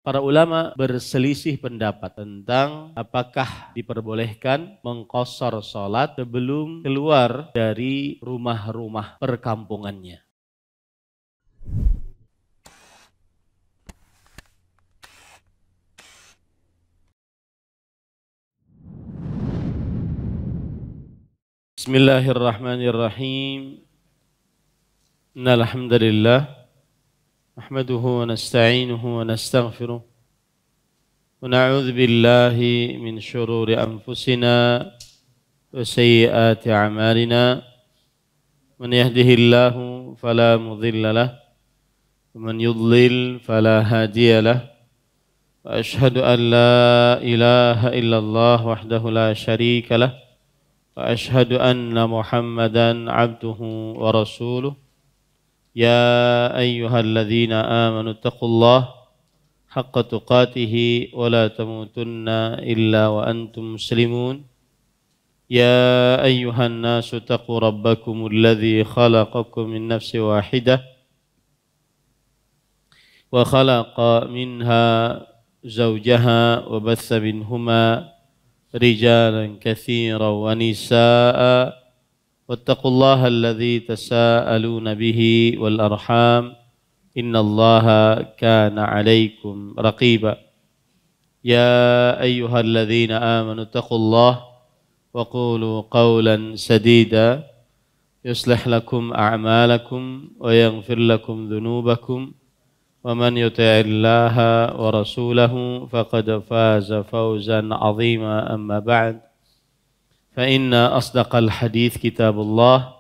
Para ulama berselisih pendapat tentang apakah diperbolehkan mengqashar salat sebelum keluar dari rumah-rumah perkampungannya. Bismillahirrahmanirrahim. Innal hamdalillah nahmaduhu wa nasta'inuhu wa nastaghfiruh. ونعوذ بالله من شرور أنفسنا وسيئات أعمالنا من يهده الله فلا مضل له ومن يضلل فلا هادي له وأشهد أن لا إله إلا الله وحده لا شريك له وأشهد أن محمدا عبده ورسوله يا أيها الذين آمنوا اتقوا الله حق تقاته ولا تموتن إلا وأنتم مسلمون يا أيها الناس اتقوا ربكم الذي خلقكم من نفس واحدة وخلق منها زوجها وبث منهما رجالا كثيرا ونساء واتقوا الله الذي تساءلون به والأرحام إن الله كان عليكم رقيبا يا أيها الذين آمنوا اتقوا الله وقولوا قولا سديدا يصلح لكم أعمالكم ويغفر لكم ذنوبكم ومن يطع الله ورسوله فقد فاز فوزا عظيما أما بعد فإن أصدق الحديث كتاب الله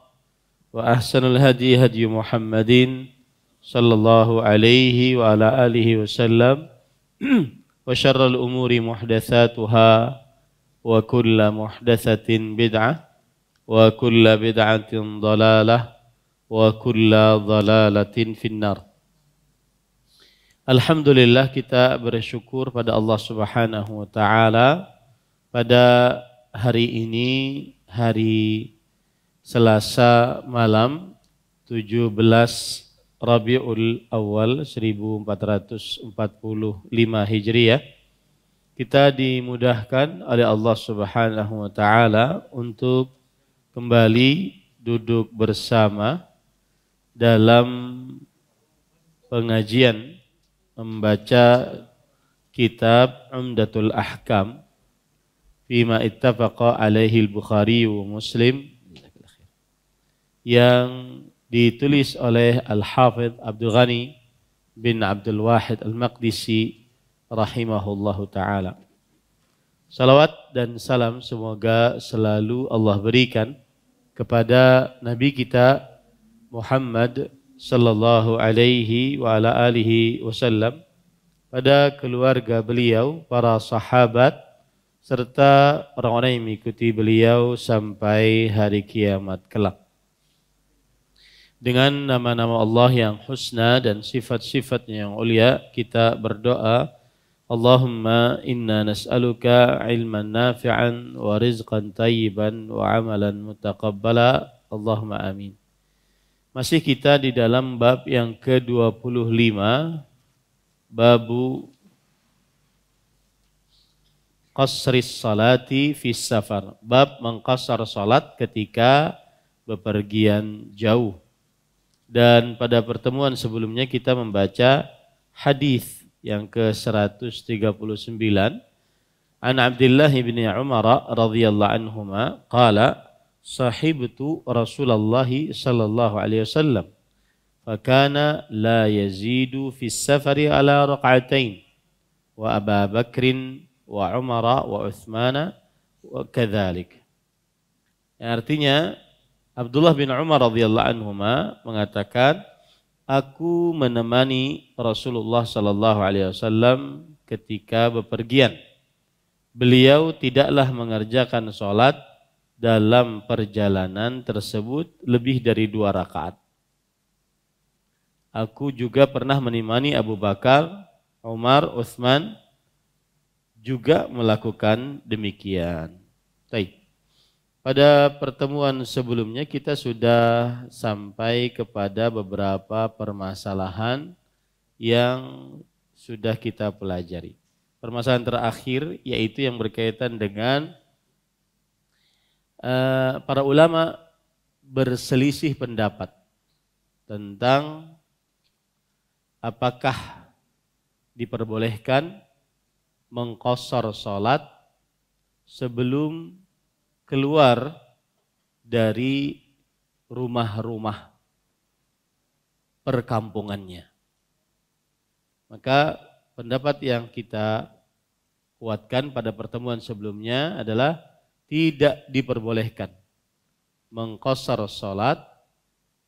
وأحسن الهدي هدي محمد صلى الله عليه وعلى آله وسلم وشر الأمور محدثاتها وكل محدثة بدعة وكل بدعة ضلالة وكل ضلالة في النار. Alhamdulillah, kita bersyukur pada Allah Subhanahu wa taala pada hari ini, hari Selasa malam 17 Rabiul Awal 1445 Hijriah, kita dimudahkan oleh Allah Subhanahu wa taala untuk kembali duduk bersama dalam pengajian membaca kitab Umdatul Ahkam fima ittafaqa alaihi al-Bukhari wa Muslim yang ditulis oleh Al-Hafidh Abdul Ghani bin Abdul Wahid Al-Maqdisi rahimahullahu ta'ala. Salawat dan salam semoga selalu Allah berikan kepada Nabi kita Muhammad sallallahu alaihi wa ala alihi wasallam, pada keluarga beliau, para sahabat, serta orang-orang yang mengikuti beliau sampai hari kiamat kelak. Dengan nama-nama Allah yang husna dan sifat-sifatnya yang ulia, kita berdoa, Allahumma inna nas'aluka ilman nafi'an wa rizqan tayyiban wa amalan mutaqabbala, Allahumma amin. Masih kita di dalam bab yang ke-25, babu qasris salati fis safar, bab mengqasar salat ketika bepergian jauh. Dan pada pertemuan sebelumnya kita membaca hadis yang ke-139 an Abdullah bin Umar radhiyallahu anhuma qala sahibtu Rasulullah sallallahu alaihi wasallam fakana la yazidu fi safari ala raq'atain wa Abu Bakrin wa Umar wa Uthman wa kadzalik. Artinya Abdullah bin Umar radhiyallahu anhuma mengatakan, aku menemani Rasulullah sallallahu alaihi wasallam ketika bepergian. Beliau tidaklah mengerjakan salat dalam perjalanan tersebut lebih dari 2 rakaat. Aku juga pernah menemani Abu Bakar, Umar, Utsman juga melakukan demikian. Baik. Pada pertemuan sebelumnya kita sudah sampai kepada beberapa permasalahan yang sudah kita pelajari. Permasalahan terakhir yaitu yang berkaitan dengan para ulama berselisih pendapat tentang apakah diperbolehkan mengqashar salat sebelum keluar dari rumah-rumah perkampungannya. Maka pendapat yang kita kuatkan pada pertemuan sebelumnya adalah tidak diperbolehkan mengqashar salat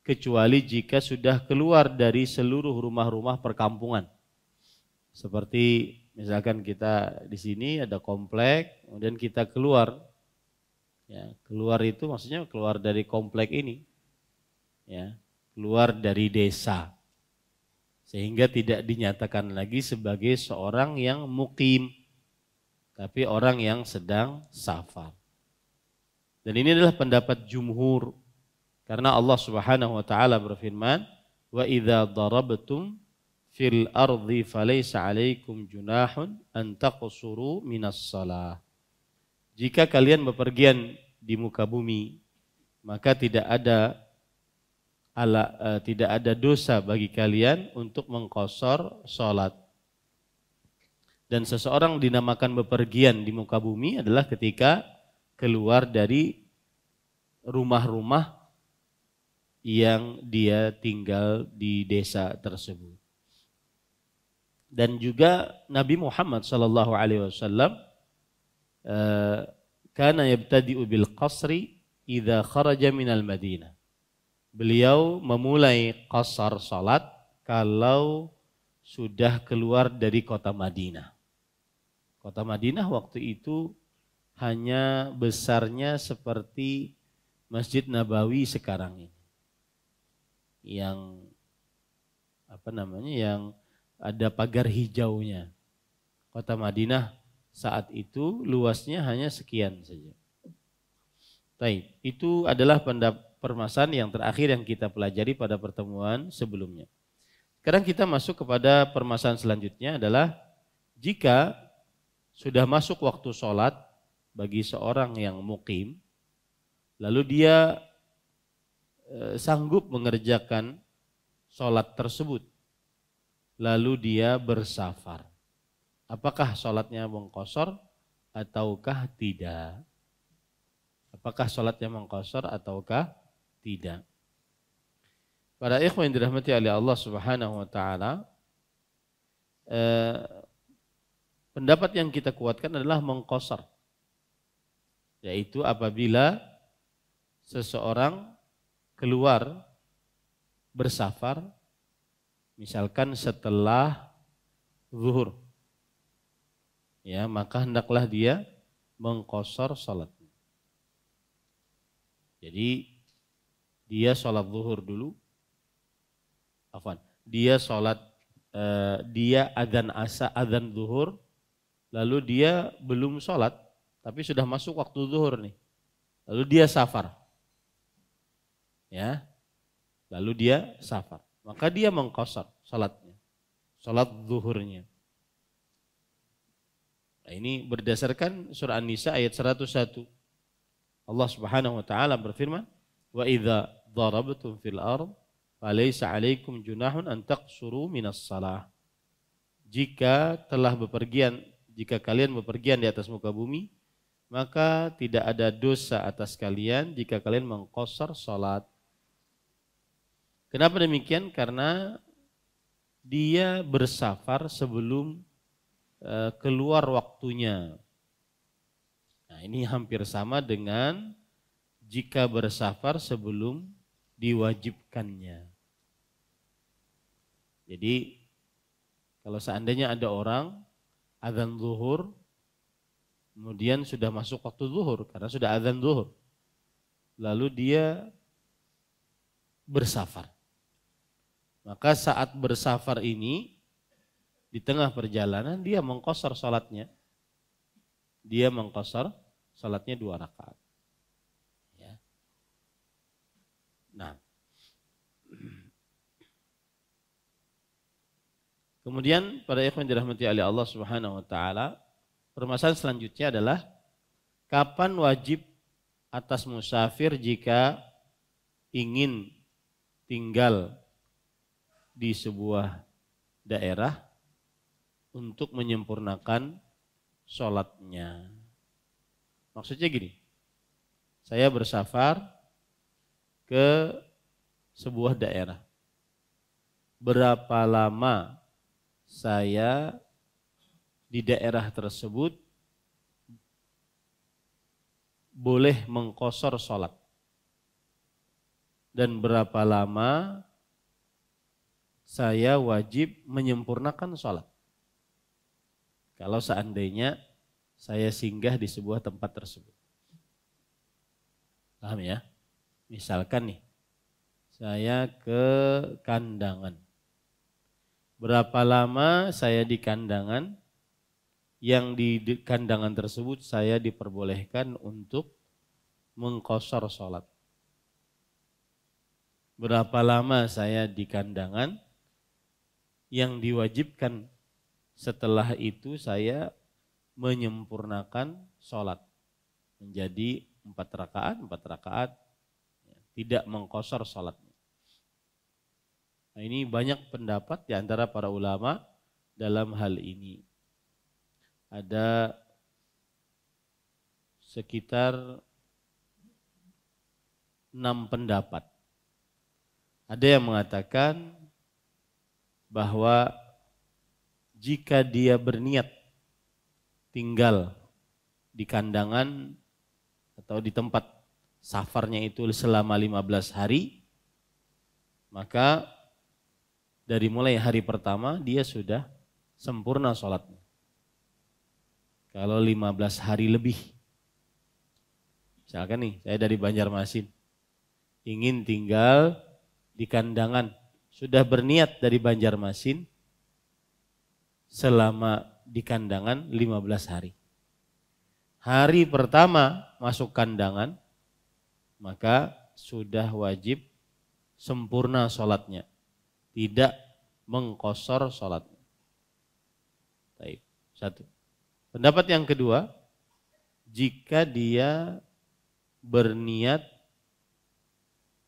kecuali jika sudah keluar dari seluruh rumah-rumah perkampungan. Seperti misalkan kita di sini ada komplek, kemudian kita keluar. Ya, keluar itu maksudnya keluar dari komplek ini. Ya, keluar dari desa. Sehingga tidak dinyatakan lagi sebagai seorang yang mukim, tapi orang yang sedang safar. Dan ini adalah pendapat jumhur, karena Allah Subhanahu wa taala berfirman, "Wa idza darabtum fil ardi falaysa 'alaikum junahun an taqsuru minas shalah." Jika kalian bepergian di muka bumi, maka tidak ada dosa bagi kalian untuk mengqashar salat. Dan seseorang dinamakan bepergian di muka bumi adalah ketika keluar dari rumah-rumah yang dia tinggal di desa tersebut. Dan juga Nabi Muhammad sallallahu alaihi wasallam kana yabtadi'u bil qasri idza kharaja minal Madinah. Beliau memulai qashar salat kalau sudah keluar dari kota Madinah. Kota Madinah waktu itu hanya besarnya seperti Masjid Nabawi sekarang ini. Yang yang ada pagar hijaunya. Kota Madinah saat itu luasnya hanya sekian saja. Baik, itu adalah permasalahan yang terakhir yang kita pelajari pada pertemuan sebelumnya. Sekarang kita masuk kepada permasalahan selanjutnya adalah jika sudah masuk waktu sholat bagi seorang yang mukim, lalu dia sanggup mengerjakan sholat tersebut, lalu dia bersafar. Apakah sholatnya mengqashar ataukah tidak? Apakah sholatnya mengqashar ataukah tidak? Para ikhwan yang dirahmati oleh Allah Subhanahu wa taala, pendapat yang kita kuatkan adalah mengqashar, yaitu apabila seseorang keluar bersafar misalkan setelah zuhur, ya, maka hendaklah dia mengqashar salat. Jadi dia sholat zuhur dulu, dia sholat, dia adzan zuhur, lalu dia belum sholat, tapi sudah masuk waktu zuhur nih, lalu dia safar, ya, lalu dia safar, maka dia mengqashar sholatnya, sholat zuhurnya. Nah, ini berdasarkan surah An-Nisa ayat 101. Allah Subhanahu wa taala berfirman, "Wa idza darabtum fil ard falaysa 'alaikum junahun an taqsuru minas shalah." Jika kalian bepergian di atas muka bumi, maka tidak ada dosa atas kalian jika kalian mengqashar salat. Kenapa demikian? Karena dia bersafar sebelum keluar waktunya. Nah, ini hampir sama dengan jika bersafar sebelum diwajibkannya. Jadi kalau seandainya ada orang adzan zuhur, kemudian sudah masuk waktu zuhur karena sudah adzan zuhur, lalu dia bersafar, maka saat bersafar ini di tengah perjalanan dia mengqashar salatnya. Dia mengqashar salatnya 2 rakaat. Ya. Nah, Kemudian pada ikhwan dirahmati oleh Allah Subhanahu wa taala, permasalahan selanjutnya adalah kapan wajib atas musafir jika ingin tinggal di sebuah daerah untuk menyempurnakan sholatnya. Maksudnya gini, saya bersafar ke sebuah daerah. Berapa lama saya di daerah tersebut boleh mengqashar sholat? Dan berapa lama saya wajib menyempurnakan sholat? Kalau seandainya saya singgah di sebuah tempat tersebut. Paham ya? Misalkan nih, saya ke Kandangan. Berapa lama saya di Kandangan, yang di Kandangan tersebut saya diperbolehkan untuk mengqashar sholat. Berapa lama saya di Kandangan, yang diwajibkan setelah itu saya menyempurnakan sholat menjadi 4 rakaat, tidak mengqashar sholatnya. Nah, ini banyak pendapat di antara para ulama dalam hal ini. Ada sekitar 6 pendapat. Ada yang mengatakan bahwa jika dia berniat tinggal di Kandangan atau di tempat safarnya itu selama 15 hari, maka dari mulai hari pertama dia sudah sempurna sholatnya. Kalau 15 hari lebih, misalkan nih saya dari Banjarmasin, ingin tinggal di Kandangan, sudah berniat dari Banjarmasin selama di Kandangan 15 hari. Hari pertama masuk Kandangan, maka sudah wajib sempurna sholatnya, tidak mengqashar sholatnya. Baik, satu. Pendapat yang kedua, jika dia berniat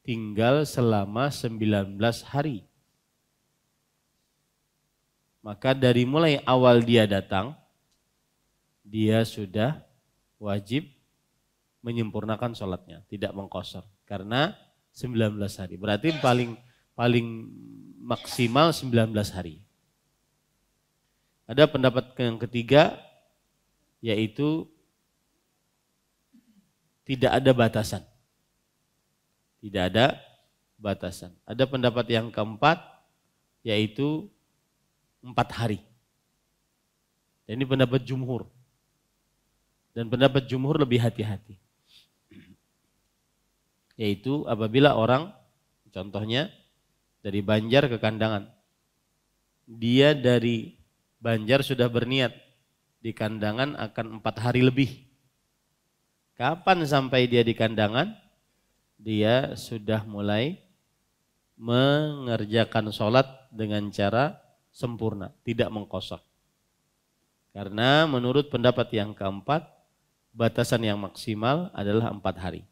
tinggal selama 19 hari, maka dari mulai awal dia datang, dia sudah wajib menyempurnakan sholatnya, tidak mengqashar. Karena 19 hari, berarti paling maksimal 19 hari. Ada pendapat yang ketiga, yaitu tidak ada batasan. Tidak ada batasan. Ada pendapat yang keempat, yaitu 4 hari. Dan ini pendapat jumhur. Dan pendapat jumhur lebih hati-hati. Yaitu apabila orang, contohnya dari Banjar ke Kandangan. Dia dari Banjar sudah berniat di Kandangan akan 4 hari lebih. Kapan sampai dia di Kandangan? Dia sudah mulai mengerjakan sholat dengan cara sempurna, tidak mengqashar. Karena menurut pendapat yang keempat, batasan yang maksimal adalah 4 hari.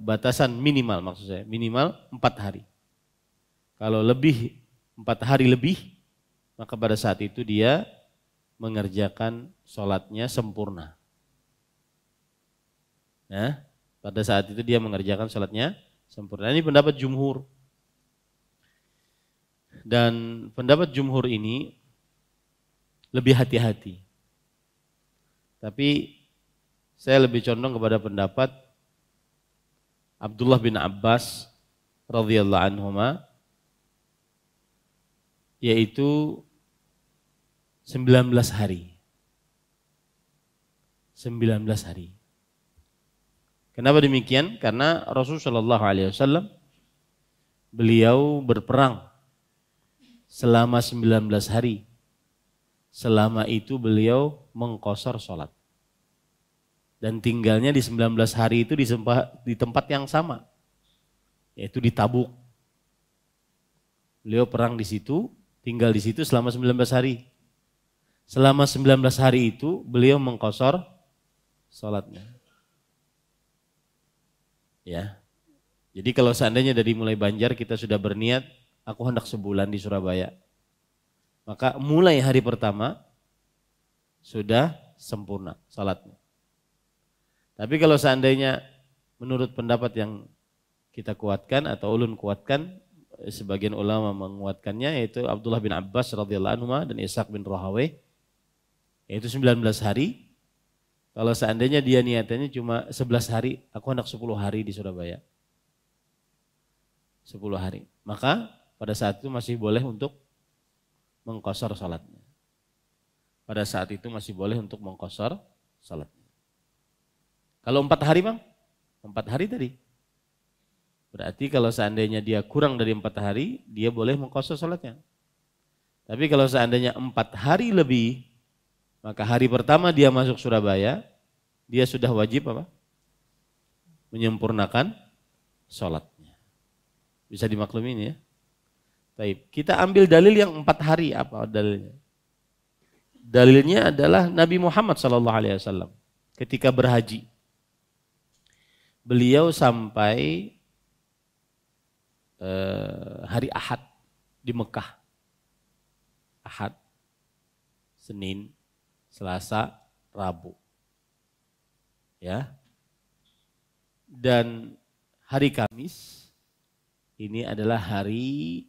Batasan minimal maksud saya, minimal 4 hari. Kalau lebih 4 hari lebih, maka pada saat itu dia mengerjakan sholatnya sempurna. Nah, pada saat itu dia mengerjakan sholatnya sempurna. Ini pendapat jumhur. Dan pendapat jumhur ini lebih hati-hati. Tapi saya lebih condong kepada pendapat Abdullah bin Abbas radhiyallahu anhuma, yaitu 19 hari. 19 hari. Kenapa demikian? Karena Rasulullah SAW beliau berperang selama 19 hari. Selama itu beliau mengqashar sholat. Dan tinggalnya di 19 hari itu di tempat yang sama, yaitu di Tabuk. Beliau perang di situ, tinggal di situ selama 19 hari. Selama 19 hari itu beliau mengqashar salatnya. Ya. Jadi kalau seandainya dari mulai Banjar kita sudah berniat, aku hendak sebulan di Surabaya. Maka mulai hari pertama sudah sempurna salatnya. Tapi kalau seandainya menurut pendapat yang kita kuatkan atau ulun kuatkan, sebagian ulama menguatkannya yaitu Abdullah bin Abbas radhiyallahu anhu dan Ishaq bin Rahawayh, yaitu 19 hari. Kalau seandainya dia niatannya cuma 11 hari, aku hendak 10 hari di Surabaya. 10 hari. Maka pada saat itu masih boleh untuk mengqashar salatnya. Pada saat itu masih boleh untuk mengqashar salatnya. Kalau 4 hari Bang? 4 hari tadi. Berarti kalau seandainya dia kurang dari 4 hari, dia boleh mengqashar salatnya. Tapi kalau seandainya 4 hari lebih, maka hari pertama dia masuk Surabaya, dia sudah wajib apa? Menyempurnakan salatnya. Bisa dimaklumi ini ya. Baik, kita ambil dalil yang 4 hari, apa dalilnya? Dalilnya adalah Nabi Muhammad SAW ketika berhaji. Beliau sampai hari Ahad di Mekah. Ahad, Senin, Selasa, Rabu. Ya. Dan hari Kamis ini adalah hari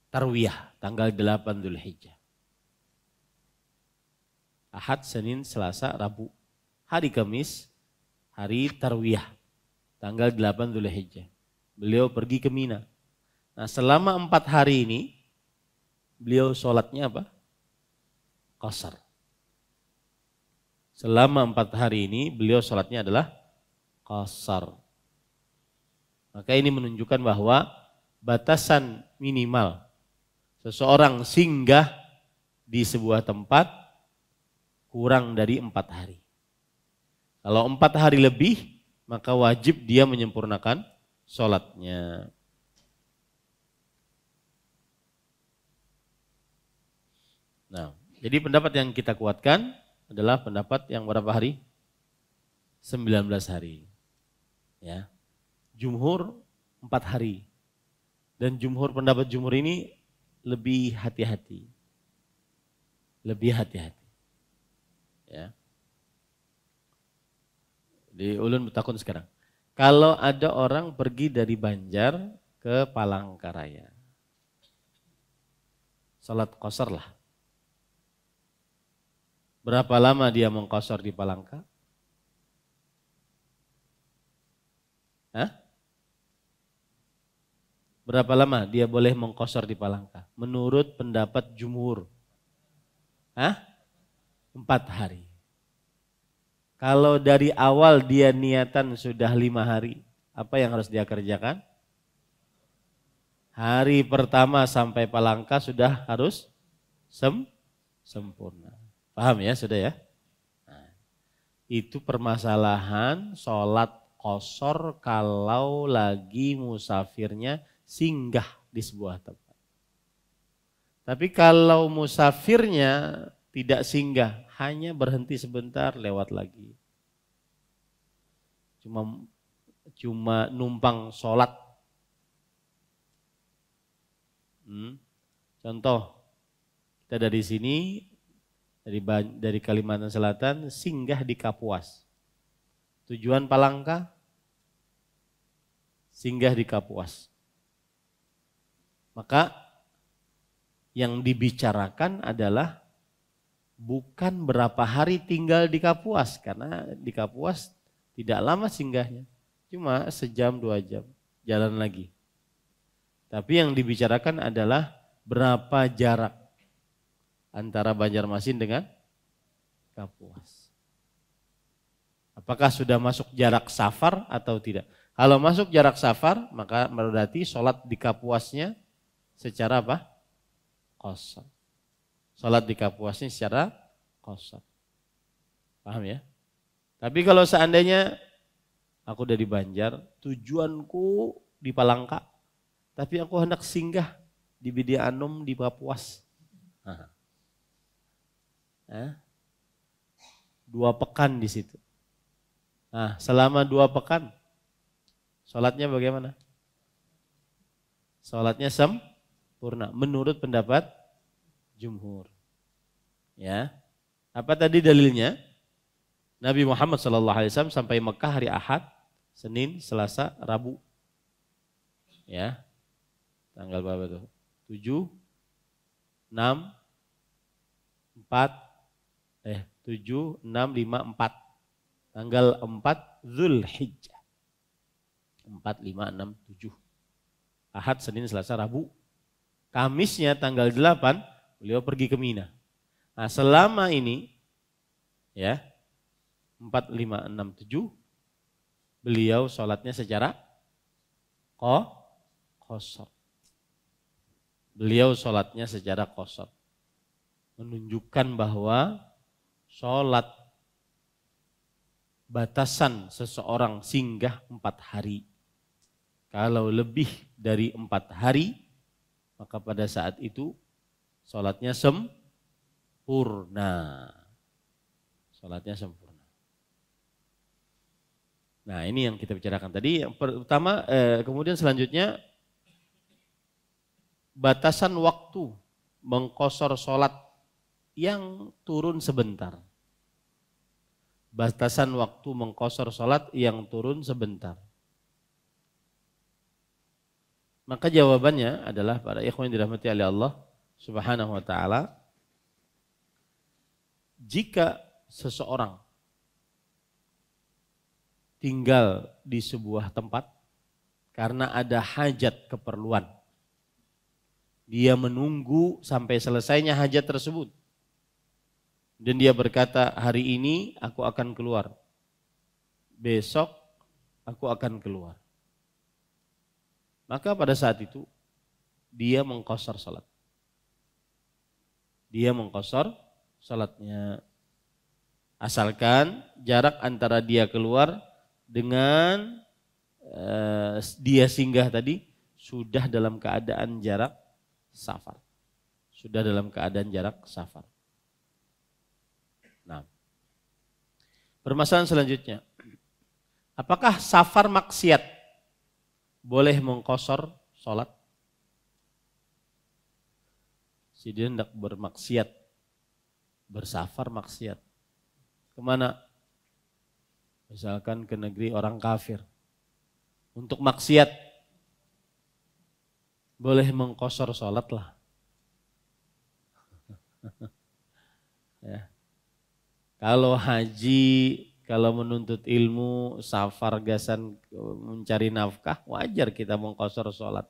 Tarwiyah, tanggal 8 Dzulhijjah. Ahad, Senin, Selasa, Rabu. Hari Kamis, hari Tarwiyah, tanggal 8 Dzulhijjah. Beliau pergi ke Mina. Nah selama 4 hari ini, beliau sholatnya apa? Qashar. Selama 4 hari ini, beliau sholatnya adalah qashar. Maka ini menunjukkan bahwa batasan minimal seseorang singgah di sebuah tempat kurang dari 4 hari. Kalau 4 hari lebih, maka wajib dia menyempurnakan sholatnya. Nah, jadi pendapat yang kita kuatkan adalah pendapat yang berapa hari? 19 hari. Ya. Jumhur 4 hari. Dan pendapat jumhur ini lebih hati-hati. Lebih hati-hati. Ya. Di ulun bertakun sekarang. Kalau ada orang pergi dari Banjar ke Palangkaraya, salat qashar lah. Berapa lama dia mengqashar di Palangka? Hah? Berapa lama dia boleh mengqashar di Palangka? Menurut pendapat jumhur. 4 hari. Kalau dari awal dia niatan sudah 5 hari, apa yang harus dia kerjakan? Hari pertama sampai Palangka sudah harus sempurna. Paham ya sudah ya? Nah, itu permasalahan sholat qashar kalau lagi musafirnya singgah di sebuah tempat. Tapi kalau musafirnya tidak singgah, hanya berhenti sebentar lewat lagi. Cuma numpang sholat. Contoh, kita dari sini, dari Kalimantan Selatan, singgah di Kapuas. Tujuan Palangka, singgah di Kapuas. Maka yang dibicarakan adalah bukan berapa hari tinggal di Kapuas, karena di Kapuas tidak lama singgahnya, cuma sejam 2 jam jalan lagi. Tapi yang dibicarakan adalah berapa jarak antara Banjarmasin dengan Kapuas. Apakah sudah masuk jarak safar atau tidak? Kalau masuk jarak safar, maka berarti sholat di Kapuasnya secara apa? Qashar. Sholat di Kapuasnya secara qashar. Paham ya? Tapi kalau seandainya aku dari Banjar, tujuanku di Palangka, tapi aku hendak singgah di Bidi Anom di Papuas. 2 pekan di situ. Nah, selama 2 pekan, sholatnya bagaimana? Sholatnya sempurna, menurut pendapat jumhur. Ya, apa tadi dalilnya? Nabi Muhammad SAW sampai Mekah hari Ahad, Senin, Selasa, Rabu. Ya, tanggal berapa tuh? 7, 6, 7, 6, 5, 4. Tanggal 4 Zulhijjah. 4, 5, 6, 7. Ahad, Senin, Selasa, Rabu. Kamisnya tanggal 8 beliau pergi ke Mina. Nah, selama ini ya 4, 5, 6, 7 beliau sholatnya secara qasar. Beliau sholatnya secara qasar. Menunjukkan bahwa sholat batasan seseorang singgah 4 hari. Kalau lebih dari 4 hari, maka pada saat itu sholatnya sempurna. Sholatnya sempurna. Nah, ini yang kita bicarakan tadi. Yang pertama, kemudian selanjutnya batasan waktu mengqashar sholat yang turun sebentar. Batasan waktu mengqashar sholat yang turun sebentar. Maka jawabannya adalah para ikhwan yang dirahmati oleh Allah Subhanahu wa taala, jika seseorang tinggal di sebuah tempat karena ada hajat keperluan, dia menunggu sampai selesainya hajat tersebut, dan dia berkata, hari ini aku akan keluar, besok aku akan keluar. Maka pada saat itu dia mengqashar salat. Dia mengqashar salatnya. Asalkan jarak antara dia keluar dengan dia singgah tadi sudah dalam keadaan jarak safar. Sudah dalam keadaan jarak safar. Nah, permasalahan selanjutnya, apakah safar maksiat boleh mengqashar sholat? Si dia hendak bermaksiat, bersafar maksiat. Kemana? Misalkan ke negeri orang kafir. Untuk maksiat, boleh mengqashar sholat lah. Ya. Kalau haji, kalau menuntut ilmu, safar gasan mencari nafkah, wajar kita mengqashar sholat.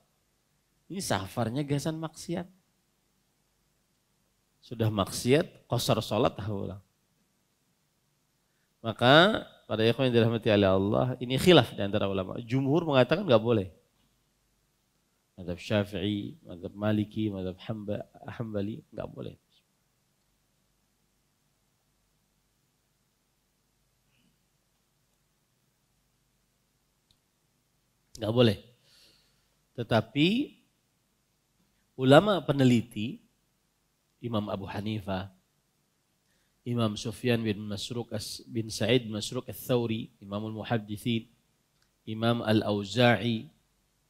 Ini safarnya gasan maksiat. Sudah maksiat, qashar sholat ulang. Maka pada ikhwan yang dirahmati oleh Allah, ini khilaf di antara ulama. Jumhur mengatakan enggak boleh. Mazhab Syafi'i, mazhab Maliki, mazhab Hambali enggak boleh. Enggak boleh. Tetapi ulama peneliti, Imam Abu Hanifah, Imam Sufyan bin Sa'id bin Masruq al-Thawri, Imamul Muhaddithin, Imam Al-Auza'i,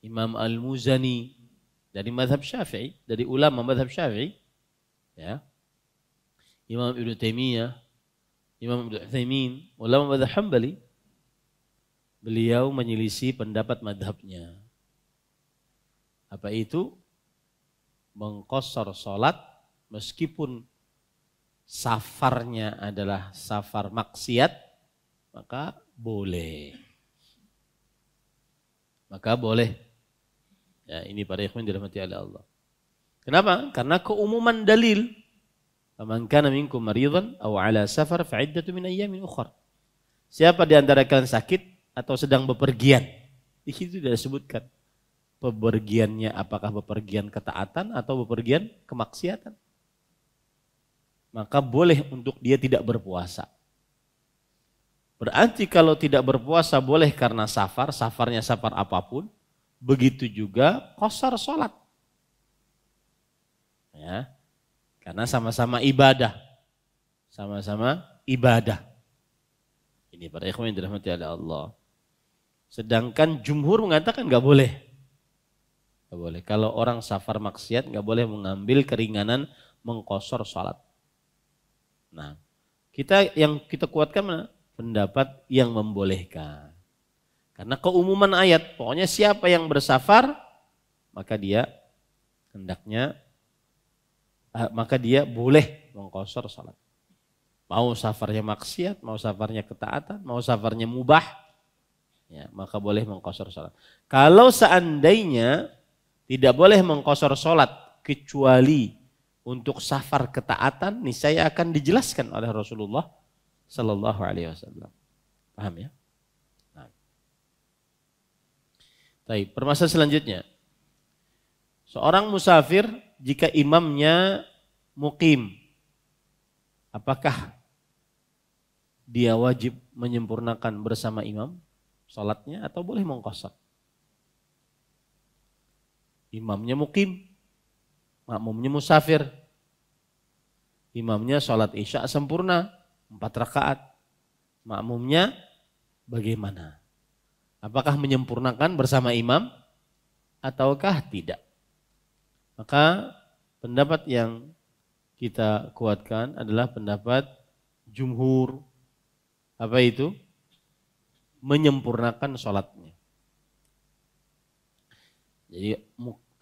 Imam Al-Muzani, dari mazhab Syafi'i, dari ulama mazhab Syafi'i, ya. Imam Ibn Taimiyah, Imam Ibn Utsaimin, ulama mazhab Hambali, beliau menyelisih pendapat mazhabnya. Apa itu? Mengqashar salat meskipun safarnya adalah safar maksiat, maka boleh. Maka boleh. Ya, ini para ikhwan dirahmati oleh Allah. Kenapa? Karena keumuman dalil. Faman kana minkum maridan aw ala safar fa iddatu min ayyamin ukhra. Siapa di antara kalian sakit atau sedang bepergian? Di situ tidak disebutkan bepergiannya apakah bepergian ketaatan atau bepergian kemaksiatan. Maka boleh untuk dia tidak berpuasa. Berarti kalau tidak berpuasa boleh karena safar, safarnya safar apapun, Begitu juga qasar sholat. Ya, karena sama-sama ibadah. Sama-sama ibadah. Ini para ikhwan yang dirahmati oleh Allah. Sedangkan jumhur mengatakan nggak boleh. Nggak boleh. Kalau orang safar maksiat nggak boleh mengambil keringanan mengqasar sholat. Nah, kita kuatkan mana? Pendapat yang membolehkan. Karena keumuman ayat, pokoknya siapa yang bersafar, maka dia hendaknya, maka dia boleh mengqasar salat. Mau safarnya maksiat, mau safarnya ketaatan, mau safarnya mubah, ya, maka boleh mengqasar salat. Kalau seandainya tidak boleh mengqasar salat kecuali untuk safar ketaatan, niscaya akan dijelaskan oleh Rasulullah Sallallahu Alaihi Wasallam. Paham ya? Baik, permasalahan selanjutnya. Seorang musafir jika imamnya muqim, apakah dia wajib menyempurnakan bersama imam salatnya atau boleh mengqasar? Imamnya muqim, makmumnya musafir. Imamnya salat isya sempurna 4 rakaat. Makmumnya bagaimana? Apakah menyempurnakan bersama imam ataukah tidak? Maka pendapat yang kita kuatkan adalah pendapat jumhur. Apa itu? Menyempurnakan sholatnya. Jadi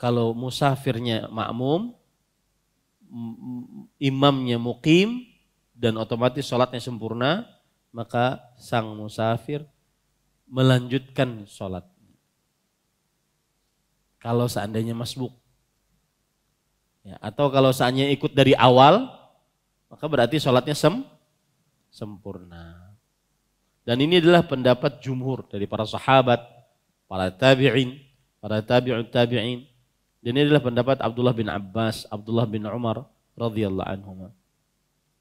kalau musafirnya makmum, imamnya muqim dan otomatis sholatnya sempurna, maka sang musafir melanjutkan sholat. Kalau seandainya masbuk, ya, atau kalau seandainya ikut dari awal, maka berarti sholatnya sempurna. Dan ini adalah pendapat jumhur dari para sahabat, para tabi'in, para tabi'ut tabi'in. Dan ini adalah pendapat Abdullah bin Abbas, Abdullah bin Umar radhiyallahu anhuma.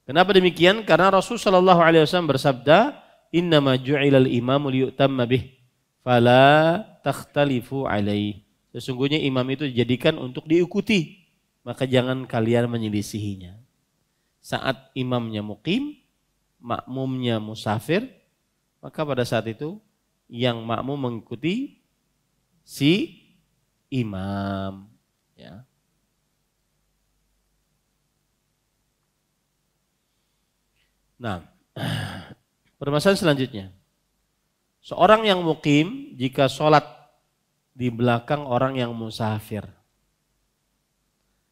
Kenapa demikian? Karena Rasulullah sallallahu alaihi wasallam bersabda, innama ju'ilal imamu liyutamma bih fala takhtalifu alaih. Sesungguhnya imam itu dijadikan untuk diikuti, maka jangan kalian menyelisihinya. Saat imamnya muqim, makmumnya musafir, maka pada saat itu yang makmum mengikuti si imam, ya. Nah, permasalahan selanjutnya, seorang yang muqim jika sholat di belakang orang yang musafir,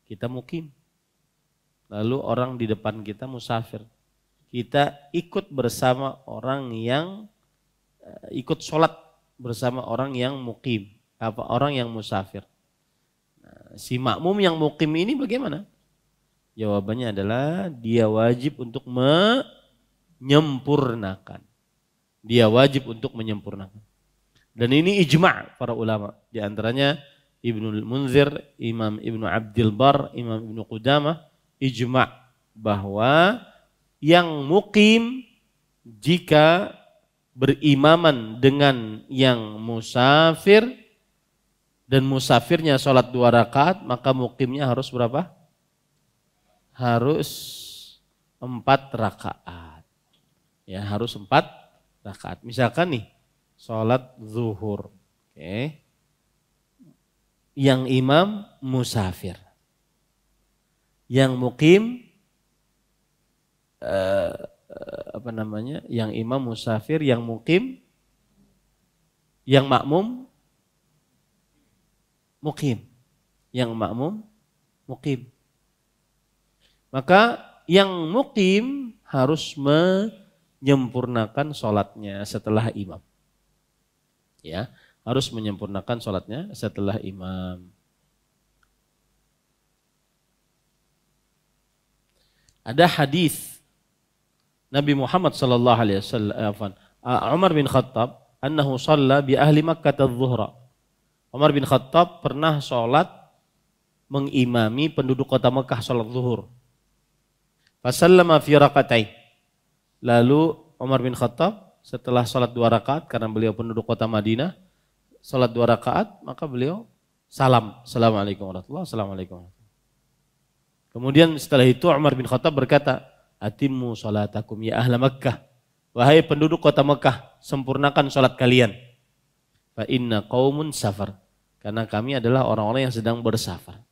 kita muqim, lalu orang di depan kita musafir, kita ikut bersama orang yang ikut sholat bersama orang yang muqim, orang yang musafir. Nah, si makmum yang muqim ini bagaimana? Jawabannya adalah dia wajib untuk menyempurnakan. Dia wajib untuk menyempurnakan. Dan ini ijma' para ulama. Di antaranya Ibnul Munzir, Imam Ibnu Abdil Bar, Imam Ibnu Qudamah, ijma' bahwa yang muqim jika berimaman dengan yang musafir dan musafirnya sholat 2 rakaat, maka muqimnya harus berapa? Harus 4 rakaat. Ya, harus 4 rakaat. Misalkan nih, sholat zuhur. Oke. Yang imam musafir. Yang muqim yang imam musafir, yang muqim, yang makmum muqim. Yang makmum muqim. Maka yang muqim harus menyempurnakan sholatnya setelah imam. Ya, harus menyempurnakan sholatnya setelah imam. Ada hadis Nabi Muhammad sallallahu alaihi wasallam, Umar bin Khattab, annahu shalla bi ahli Makkah adh-dhuhra. Umar bin Khattab pernah sholat mengimami penduduk kota Mekah sholat zuhur. Fasallama fi raqatain. Lalu Umar bin Khattab setelah sholat 2 rakaat, karena beliau penduduk kota Madinah, sholat 2 rakaat, maka beliau salam. Assalamualaikum warahmatullahi wabarakatuh. Assalamualaikum. Kemudian setelah itu Umar bin Khattab berkata, atimmu sholatakum ya ahla Makkah. Wahai penduduk kota Mekah, sempurnakan sholat kalian. Fa inna qaumun safar. Karena kami adalah orang-orang yang sedang bersafar.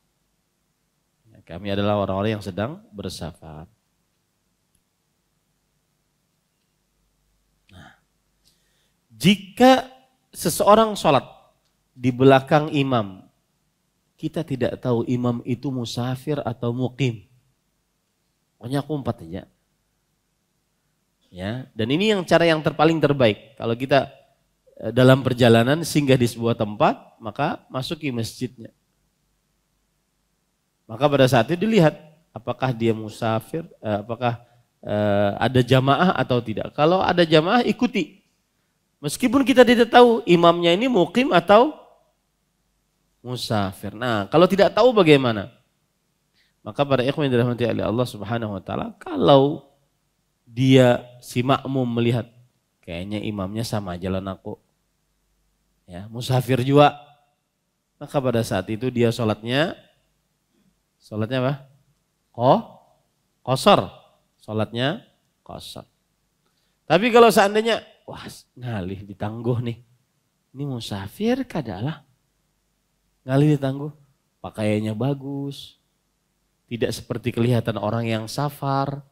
Kami adalah orang-orang yang sedang bersafar. Nah, jika seseorang sholat di belakang imam, kita tidak tahu imam itu musafir atau muqim. Pokoknya aku 4 aja. Ya, dan ini yang cara yang paling terbaik. Kalau kita dalam perjalanan singgah di sebuah tempat, maka masuki masjidnya. Maka pada saat itu dilihat apakah dia musafir, apakah ada jamaah atau tidak. Kalau ada jamaah ikuti. Meskipun kita tidak tahu imamnya ini muqim atau musafir. Nah, kalau tidak tahu bagaimana? Maka para ikhwan yang dirahmati oleh Allah Subhanahu wa taala, kalau dia si makmum melihat kayaknya imamnya sama jalan aku. Ya, musafir juga. Maka pada saat itu dia sholatnya apa? Qashar. Sholatnya qashar. Tapi kalau seandainya wah ngalih ditangguh nih. Ini musafir kadalah. Ngalih ditangguh. Pakaiannya bagus. Tidak seperti kelihatan orang yang safar.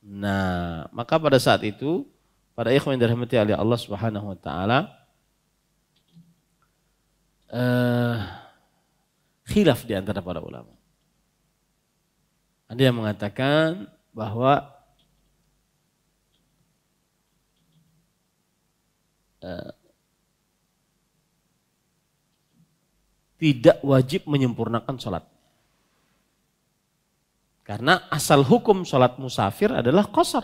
Nah, maka pada saat itu para ikhwan yang dirahmati oleh Allah Subhanahu wa taala khilaf di antara para ulama. Ada yang mengatakan bahwa tidak wajib menyempurnakan sholat. Karena asal hukum sholat musafir adalah qashar.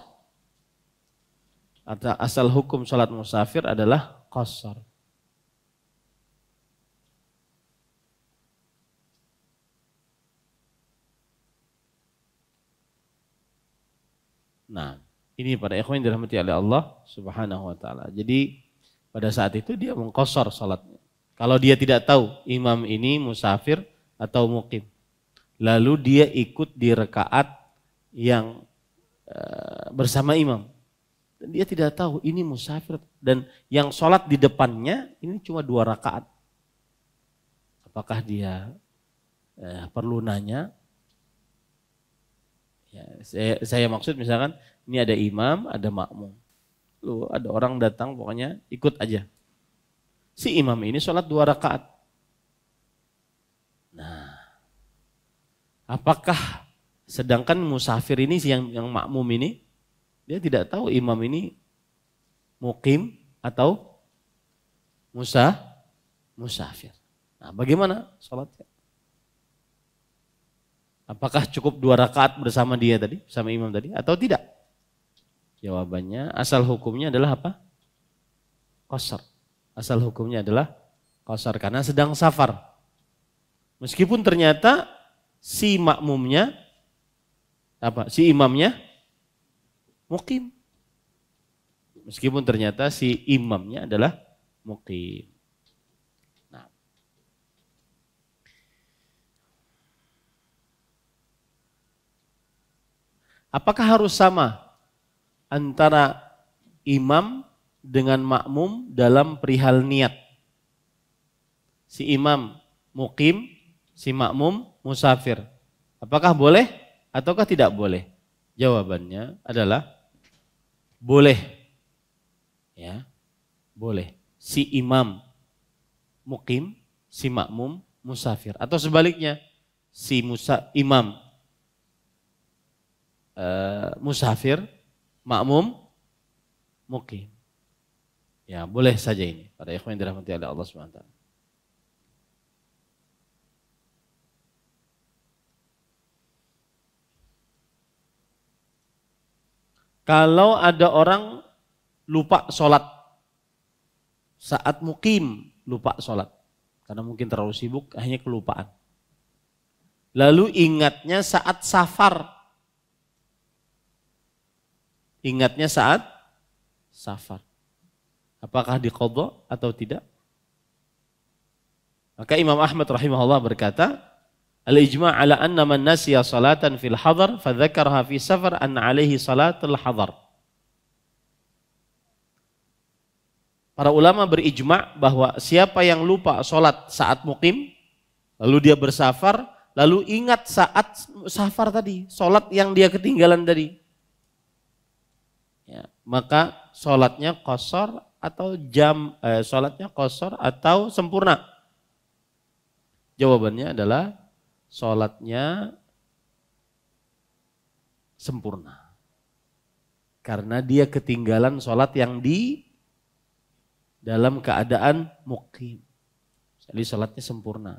Asal hukum sholat musafir adalah qashar. Nah, ini para ikhwan yang dirahmati oleh Allah Subhanahu wa taala. Jadi pada saat itu dia mengqashar sholatnya. Kalau dia tidak tahu imam ini musafir atau muqim, lalu dia ikut di rakaat yang bersama imam. Dan dia tidak tahu ini musafir. Dan yang sholat di depannya ini cuma 2 rakaat. Apakah dia perlu nanya? Ya, saya maksud misalkan ini ada imam, ada makmum. Lalu ada orang datang pokoknya ikut aja. Si imam ini sholat 2 rakaat. Nah, apakah sedangkan musafir ini yang makmum ini dia tidak tahu imam ini muqim atau musafir. Nah, bagaimana sholatnya? Apakah cukup 2 rakaat bersama dia tadi, bersama imam tadi atau tidak? Jawabannya asal hukumnya adalah apa? Qashar. Asal hukumnya adalah qashar karena sedang safar. Meskipun ternyata si makmumnya si imamnya muqim. Meskipun ternyata si imamnya adalah muqim. Nah. Apakah harus sama antara imam dengan makmum dalam perihal niat? Si imam muqim, si makmum musafir. Apakah boleh ataukah tidak boleh? Jawabannya adalah boleh. Ya, boleh. Si imam muqim, si makmum musafir. Atau sebaliknya, si imam musafir, makmum muqim. Ya, boleh saja ini. Para ikhwan yang dirahmati oleh Allah Subhanahu wa taala. Kalau ada orang lupa sholat saat muqim, lupa sholat karena mungkin terlalu sibuk, hanya kelupaan. Lalu ingatnya saat safar, ingatnya saat safar. Apakah diqadha atau tidak? Maka Imam Ahmad rahimahullah berkata, al-ijma' ala anna man nasiya salatan fil hadar fadzakarha fi safar an alaihi salatul hadar. Para ulama berijma' bahwa siapa yang lupa sholat saat mukim, lalu dia bersafar, lalu ingat saat safar tadi, sholat yang dia ketinggalan tadi, ya, maka sholatnya qashar atau sholatnya qashar atau sempurna. Jawabannya adalah sholatnya sempurna, karena dia ketinggalan sholat yang di dalam keadaan mukim. Jadi salatnya sempurna.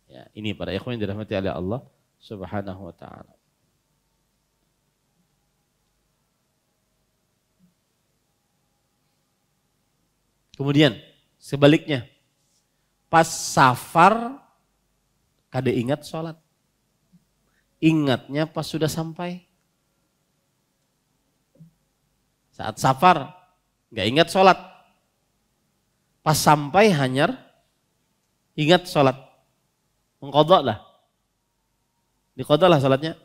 Ya, ini para ikhwan yang dirahmati oleh Allah Subhanahu wa taala. Kemudian sebaliknya, pas safar kada ingat sholat. Ingatnya pas sudah sampai. Saat safar nggak ingat sholat. Pas sampai hanyar ingat sholat. Mengqadha lah. Diqadha lah sholatnya.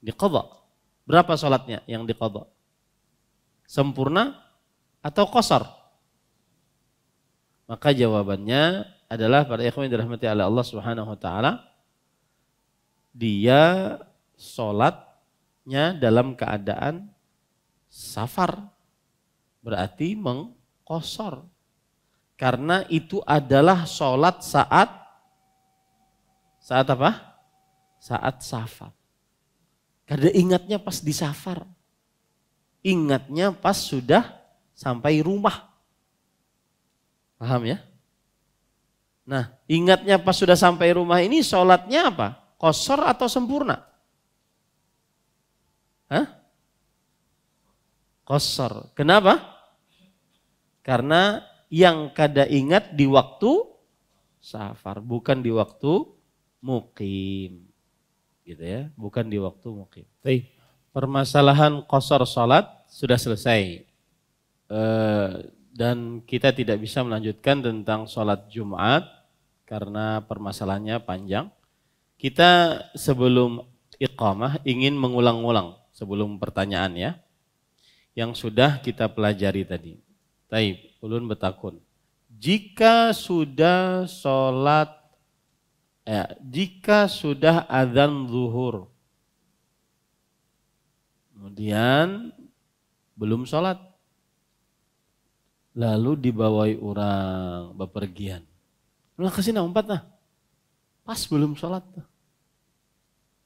Diqadha. Berapa sholatnya yang diqadha? Sempurna atau qashar? Maka jawabannya adalah para ikhwan yang dirahmati oleh Allah Subhanahu wa taala, dia sholatnya dalam keadaan safar. Berarti mengqashar. Karena itu adalah sholat saat apa? Saat safar. Karena ingatnya pas di safar. Ingatnya pas sudah sampai rumah. Paham ya? Nah, ingatnya pas sudah sampai rumah ini sholatnya apa? Qashar atau sempurna? Hah? Qashar. Kenapa? Karena yang kada ingat di waktu safar, bukan di waktu mukim, gitu ya, bukan di waktu mukim. Baik, permasalahan qashar salat sudah selesai, dan kita tidak bisa melanjutkan tentang salat Jumat karena permasalahannya panjang. Kita sebelum iqamah ingin mengulang-ulang sebelum pertanyaan ya, yang sudah kita pelajari tadi. Taib, ulun betakun. Jika sudah sholat, jika sudah adzan zuhur, kemudian belum sholat, lalu dibawai orang bepergian. Nah kesini umpat nah, pas belum sholat.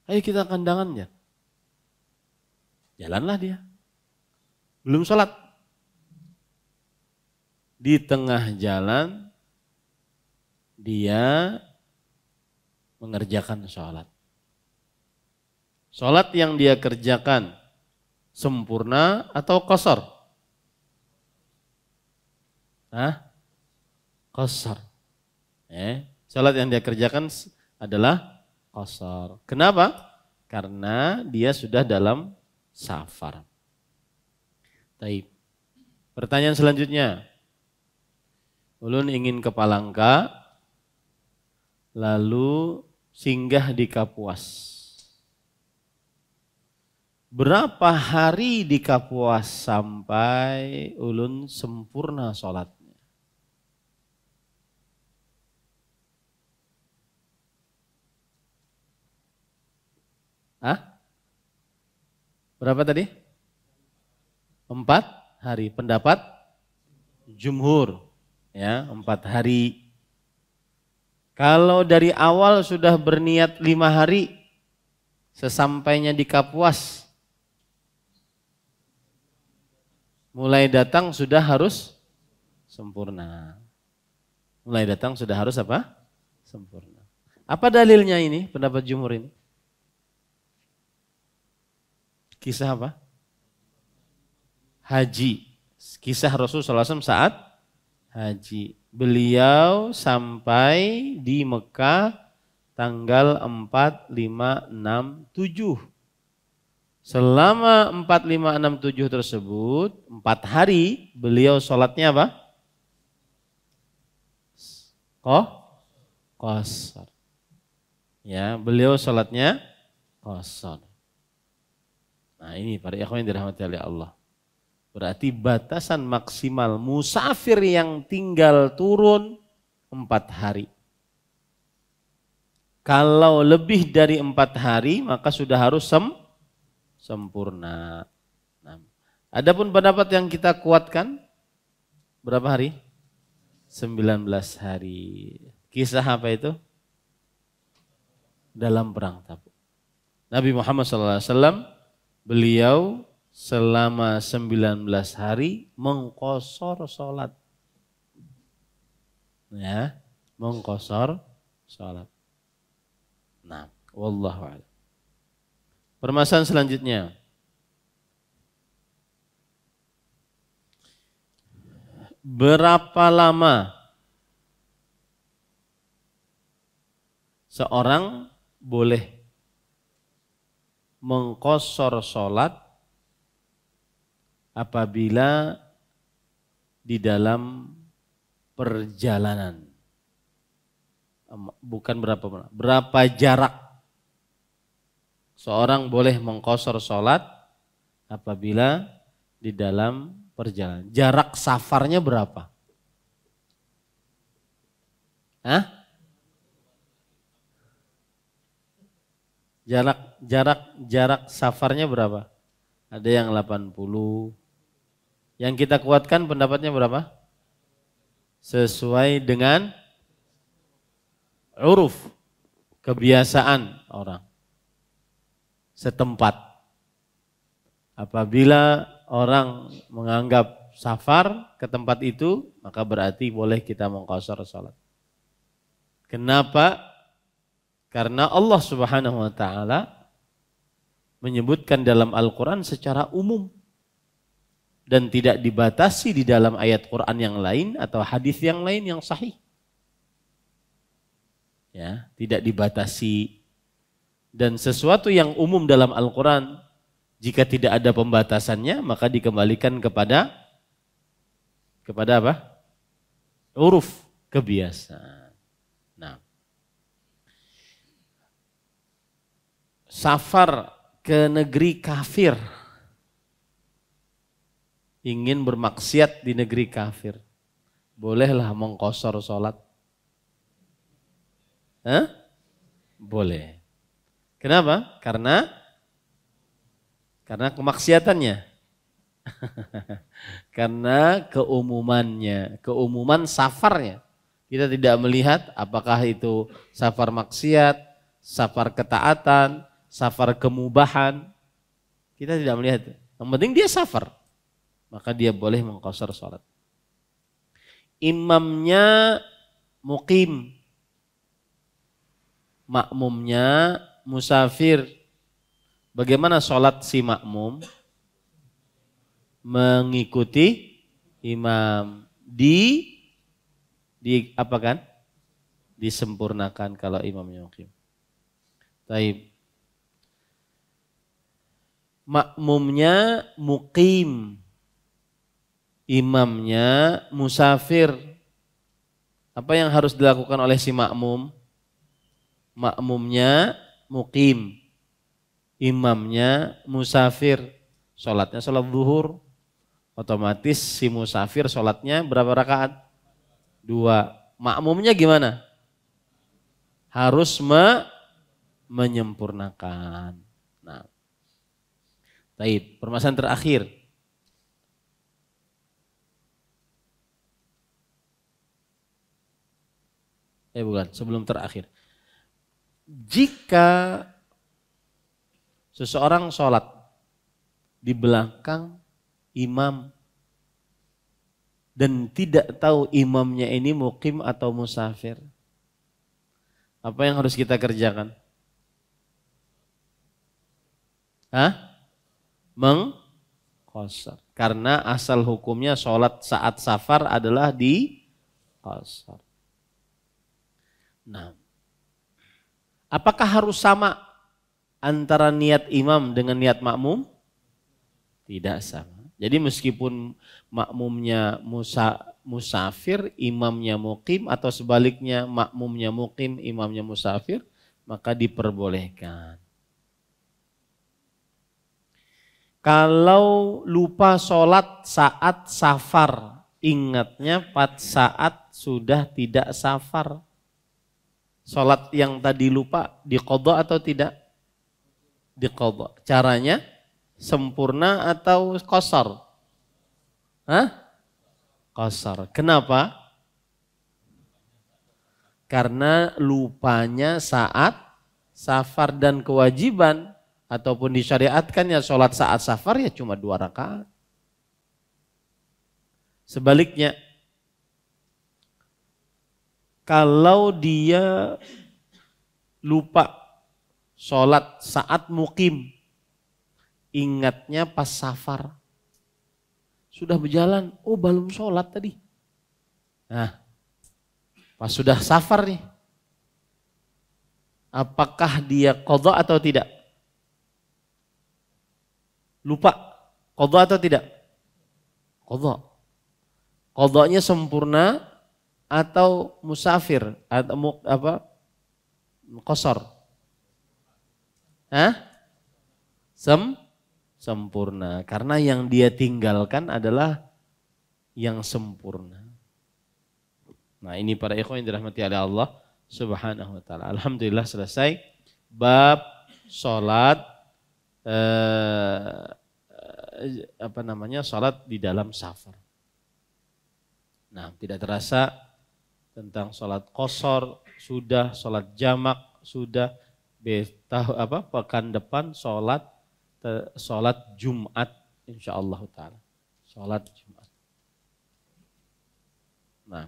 Ayo kita kandangannya. Jalanlah dia, belum sholat. Di tengah jalan dia mengerjakan sholat. Sholat yang dia kerjakan sempurna atau qashar? Qashar. Sholat yang dia kerjakan adalah qashar. Kenapa? Karena dia sudah dalam safar. Taib. Pertanyaan selanjutnya. Ulun ingin ke Palangka, lalu singgah di Kapuas. Berapa hari di Kapuas sampai ulun sempurna sholatnya? Berapa tadi? 4 hari. Pendapat jumhur. Ya, 4 hari. Kalau dari awal sudah berniat 5 hari, sesampainya di Kapuas, mulai datang sudah harus sempurna. Mulai datang sudah harus apa? Sempurna. Apa dalilnya ini, pendapat jumhur ini? Kisah apa? Haji. Kisah Rasulullah SAW saat haji. Beliau sampai di Mekah tanggal 4, 5, 6, 7. Selama 4, 5, 6, 7 tersebut 4 hari beliau sholatnya apa? qasar. Ya, beliau salatnya qasar. Nah, ini para ikhwan yang dirahmati oleh Allah. Berarti batasan maksimal musafir yang tinggal turun 4 hari. Kalau lebih dari 4 hari maka sudah harus sempurna. Nah, adapun pendapat yang kita kuatkan berapa hari? 19 hari. Kisah apa itu? Dalam perang Tabuk. Nabi Muhammad SAW beliau selama 19 hari mengqashar salat. Ya, mengqashar salat. Nah, wallahu a'lam. Permasalahan selanjutnya. Berapa lama seorang boleh mengqashar salat apabila di dalam perjalanan? Bukan berapa jarak seorang boleh mengqashar salat apabila di dalam perjalanan. Jarak safarnya berapa? Hah? Jarak safarnya berapa? Ada yang 80. Yang kita kuatkan pendapatnya berapa? Sesuai dengan uruf, kebiasaan orang setempat. Apabila orang menganggap safar ke tempat itu, maka berarti boleh kita mengqashar salat. Kenapa? Karena Allah Subhanahu wa taala menyebutkan dalam Al-Qur'an secara umum dan tidak dibatasi di dalam ayat Quran yang lain atau hadis yang lain yang sahih. Ya, tidak dibatasi. Dan sesuatu yang umum dalam Al-Quran, jika tidak ada pembatasannya, maka dikembalikan kepada apa? Uruf, kebiasaan. Nah, safar ke negeri kafir, ingin bermaksiat di negeri kafir, bolehlah mengqashar salat? Hah? Boleh. Kenapa? Karena kemaksiatannya. Karena keumuman safarnya. Kita tidak melihat apakah itu safar maksiat, safar ketaatan, safar kemubahan. Kita tidak melihat. Yang penting dia safar. Maka dia boleh mengqashar salat. Imamnya muqim, makmumnya musafir. Bagaimana sholat si makmum? Mengikuti imam. Apa kan? Disempurnakan kalau imamnya muqim. Taib. Makmumnya muqim, imamnya musafir. Apa yang harus dilakukan oleh si makmum? Makmumnya muqim, imamnya musafir. Sholatnya sholat zuhur, otomatis si musafir sholatnya berapa rakaat? 2. Makmumnya gimana? Harus menyempurnakan. Nah, baik, permasalahan terakhir. Bukan, sebelum terakhir. Jika seseorang sholat di belakang imam dan tidak tahu imamnya ini muqim atau musafir, apa yang harus kita kerjakan? Mengqashar. Karena asal hukumnya sholat saat safar adalah di qashar. Nah, apakah harus sama antara niat imam dengan niat makmum? Tidak sama. Jadi meskipun makmumnya musafir, imamnya mukim, atau sebaliknya makmumnya mukim, imamnya musafir, maka diperbolehkan. Kalau lupa sholat saat safar, ingatnya pada saat sudah tidak safar. Sholat yang tadi lupa diqadha atau tidak? Diqadha. Caranya sempurna atau qasar? Qasar. Kenapa? Karena lupanya saat safar, dan kewajiban ataupun disyariatkannya sholat saat safar ya cuma 2 rakaat. Sebaliknya, kalau dia lupa sholat saat mukim, ingatnya pas safar, sudah berjalan, oh belum sholat tadi. Nah, pas sudah safar nih, apakah dia qadha atau tidak? Lupa, qadha atau tidak? Qadha. Qadhanya sempurna atau musafir atau qasar? Sempurna, karena yang dia tinggalkan adalah yang sempurna. Nah, ini para ikhwan yang dirahmati oleh Allah Subhanahu wa taala. Alhamdulillah selesai bab salat salat di dalam safar. Nah, tidak terasa tentang salat qasar sudah, salat jamak sudah, pekan depan salat Jumat insyaallah taala. Salat Jumat. Nah,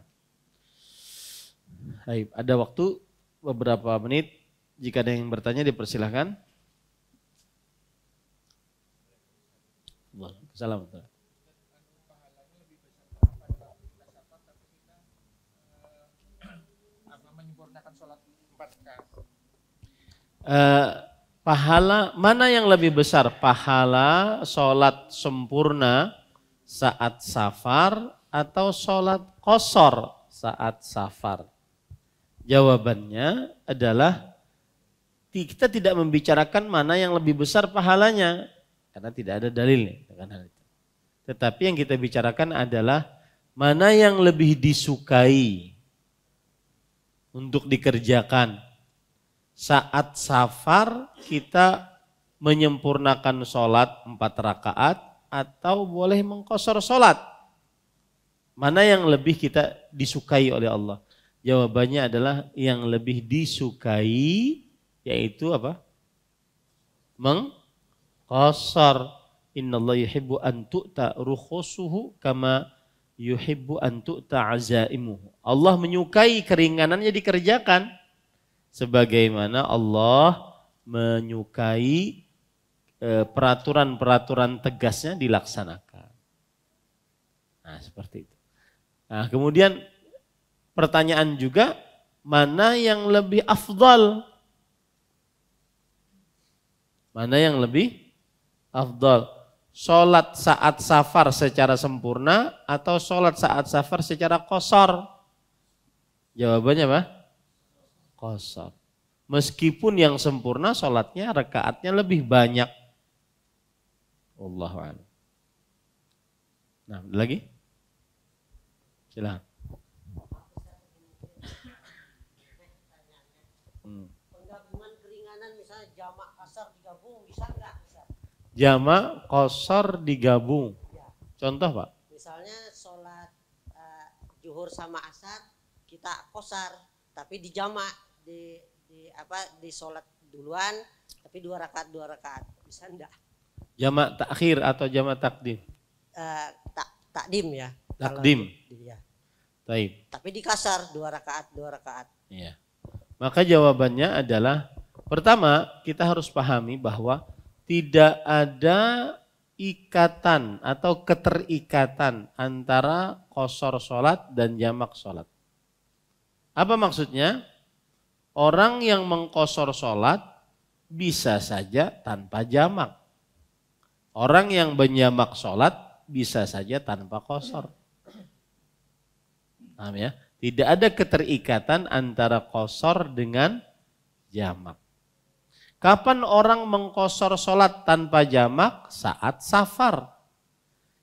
ada waktu beberapa menit, jika ada yang bertanya dipersilahkan. Assalamualaikum. Pahala mana yang lebih besar? Pahala sholat sempurna saat safar atau sholat qasar saat safar? Jawabannya adalah kita tidak membicarakan mana yang lebih besar pahalanya, karena tidak ada dalilnya dengan hal itu. Tetapi yang kita bicarakan adalah mana yang lebih disukai untuk dikerjakan. Saat safar kita menyempurnakan sholat 4 rakaat atau boleh mengqasar sholat. Mana yang lebih kita disukai oleh Allah? Jawabannya adalah yang lebih disukai yaitu apa? Mengqasar. Innallaha yuhibbu an tu'ta rukhusuhu kama yuhibbu an tu'ta azaimuhu. Allah menyukai keringanannya dikerjakan sebagaimana Allah menyukai peraturan-peraturan tegasnya dilaksanakan. Nah, seperti itu. Nah, kemudian pertanyaan juga, mana yang lebih afdal? Mana yang lebih afdal? Sholat saat safar secara sempurna atau sholat saat safar secara qasar? Jawabannya apa? Qasar. Meskipun yang sempurna sholatnya rakaatnya lebih banyak. Wallahu a'lam. Nah, lagi? Silakan. Penggabungan keringanan misalnya jamak qasar digabung bisa enggak? Jamak qasar digabung. Ya. Contoh, Pak? Misalnya sholat zuhur sama asar kita qasar tapi dijamak di sholat duluan tapi 2 rakaat bisa enggak? Jamak takhir atau jamak takdim? Takdim ya. Takdim. Ya. Taib. Tapi dikasar 2 rakaat. Iya. Maka jawabannya adalah, pertama kita harus pahami bahwa tidak ada ikatan atau keterikatan antara qasar sholat dan jamak sholat. Apa maksudnya? Orang yang mengqasar sholat bisa saja tanpa jamak. Orang yang menjamak sholat bisa saja tanpa qasar. Paham ya? Tidak ada keterikatan antara qasar dengan jamak. Kapan orang mengqasar sholat tanpa jamak? Saat safar.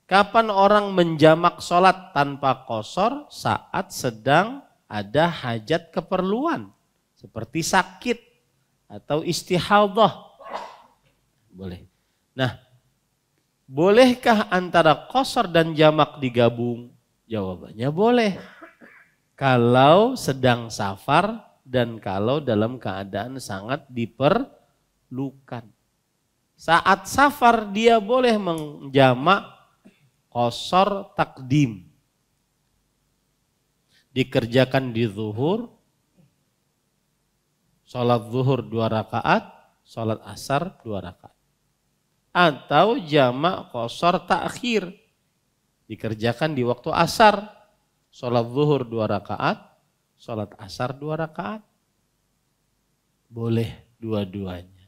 Kapan orang menjamak sholat tanpa qasar? Saat sedang ada hajat keperluan. Seperti sakit atau istihadhah. Boleh. Nah, bolehkah antara qasar dan jamak digabung? Jawabannya boleh. Kalau sedang safar dan kalau dalam keadaan sangat diperlukan. Saat safar dia boleh menjamak qasar takdim. Dikerjakan di zuhur, sholat zuhur 2 rakaat, sholat asar 2 rakaat. Atau jamak qasar takhir. Dikerjakan di waktu asar, sholat zuhur 2 rakaat, sholat asar 2 rakaat. Boleh dua-duanya.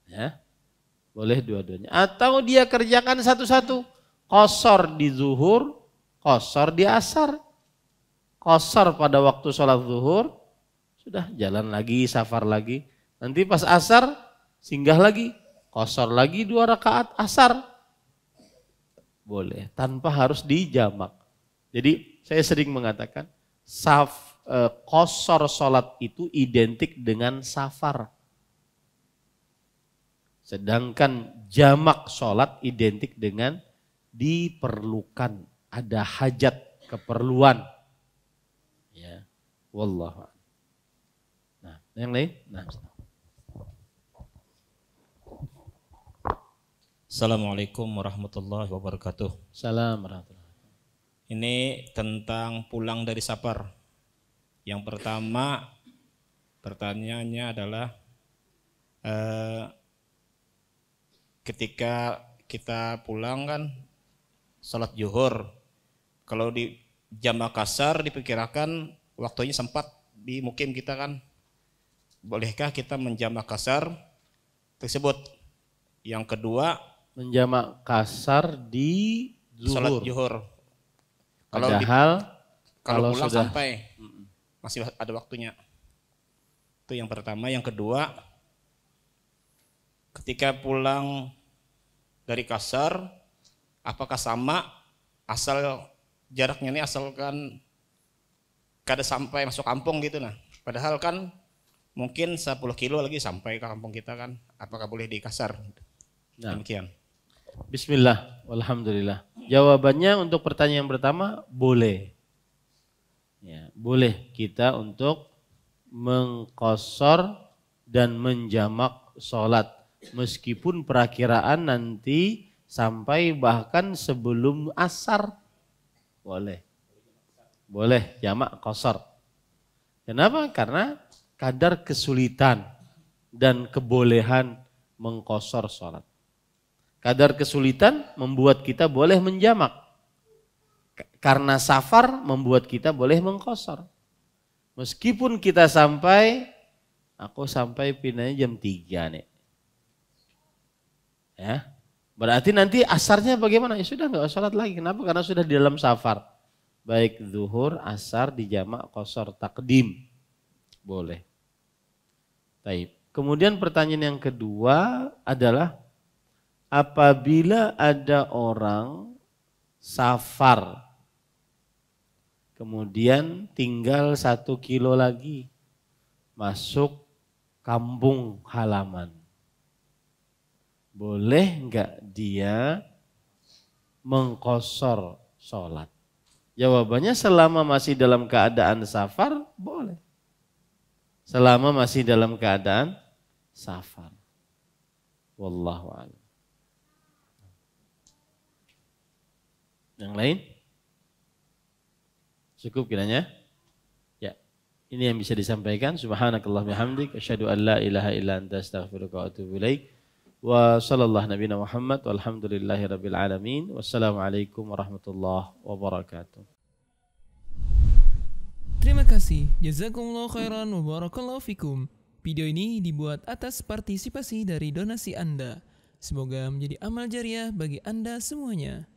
Ya. Boleh dua-duanya. Atau dia kerjakan satu-satu. Qasar di zuhur, qasar di asar. Qasar pada waktu sholat zuhur, sudah jalan lagi, safar lagi. Nanti pas asar, singgah lagi. Qasar lagi 2 rakaat asar. Boleh, tanpa harus dijamak. Jadi saya sering mengatakan, qasar sholat itu identik dengan safar. Sedangkan jamak sholat identik dengan diperlukan, ada hajat, keperluan. Ya, wallahu a'lam. Nah, yang lain? Nah. Assalamualaikum warahmatullahi wabarakatuh. Salam warahmatullahi wabarakatuh. Ini tentang pulang dari safar. Yang pertama, pertanyaannya adalah ketika kita pulang kan sholat zuhur, kalau di jamak qasar diperkirakan waktunya sempat di mukim kita kan, bolehkah kita menjamak qasar tersebut? Yang kedua, menjamak qasar di sholat zuhur. zuhur. Kalau pulang sudah sampai masih ada waktunya. Itu yang pertama. Yang kedua, ketika pulang dari qasar, apakah sama asal jaraknya ini asalkan kada sampai masuk kampung gitu nah. Padahal kan mungkin 10 kilo lagi sampai ke kampung kita kan. Apakah boleh di qasar? Nah. Demikian. Bismillah, walhamdulillah. Jawabannya untuk pertanyaan yang pertama, boleh. Ya, boleh kita untuk mengqasar dan menjamak sholat. Meskipun perakiraan nanti sampai bahkan sebelum asar. Boleh. Boleh jamak qasar. Kenapa? Karena kadar kesulitan dan kebolehan mengqasar sholat. Kadar kesulitan membuat kita boleh menjamak. Karena safar membuat kita boleh mengqasar. Meskipun kita aku sampai pinanya jam 3 nih. Ya, berarti nanti asarnya bagaimana? Ya sudah nggak sholat lagi. Kenapa? Karena sudah di dalam safar. Baik zuhur, asar dijamak qasar takdim. Boleh. Taib. Kemudian pertanyaan yang kedua adalah apabila ada orang safar kemudian tinggal 1 kilo lagi masuk kampung halaman. Boleh enggak dia mengqasar sholat? Jawabannya selama masih dalam keadaan safar, boleh. Selama masih dalam keadaan safar. Wallahu a'lam. Yang lain? Cukup kiranya? Ya. Ini yang bisa disampaikan. Subhanakallah bihamdik. Asyhadu an la ilaha illa anta astaghfiruka wa atubu ilaik. Wa sallallahu nabiyana Muhammad walhamdulillahi rabbil alamin. Wassalamualaikum warahmatullahi wabarakatuh. Terima kasih. Jazakumullah khairan wa barakallahu fikum. Video ini dibuat atas partisipasi dari donasi Anda. Semoga menjadi amal jariah bagi Anda semuanya.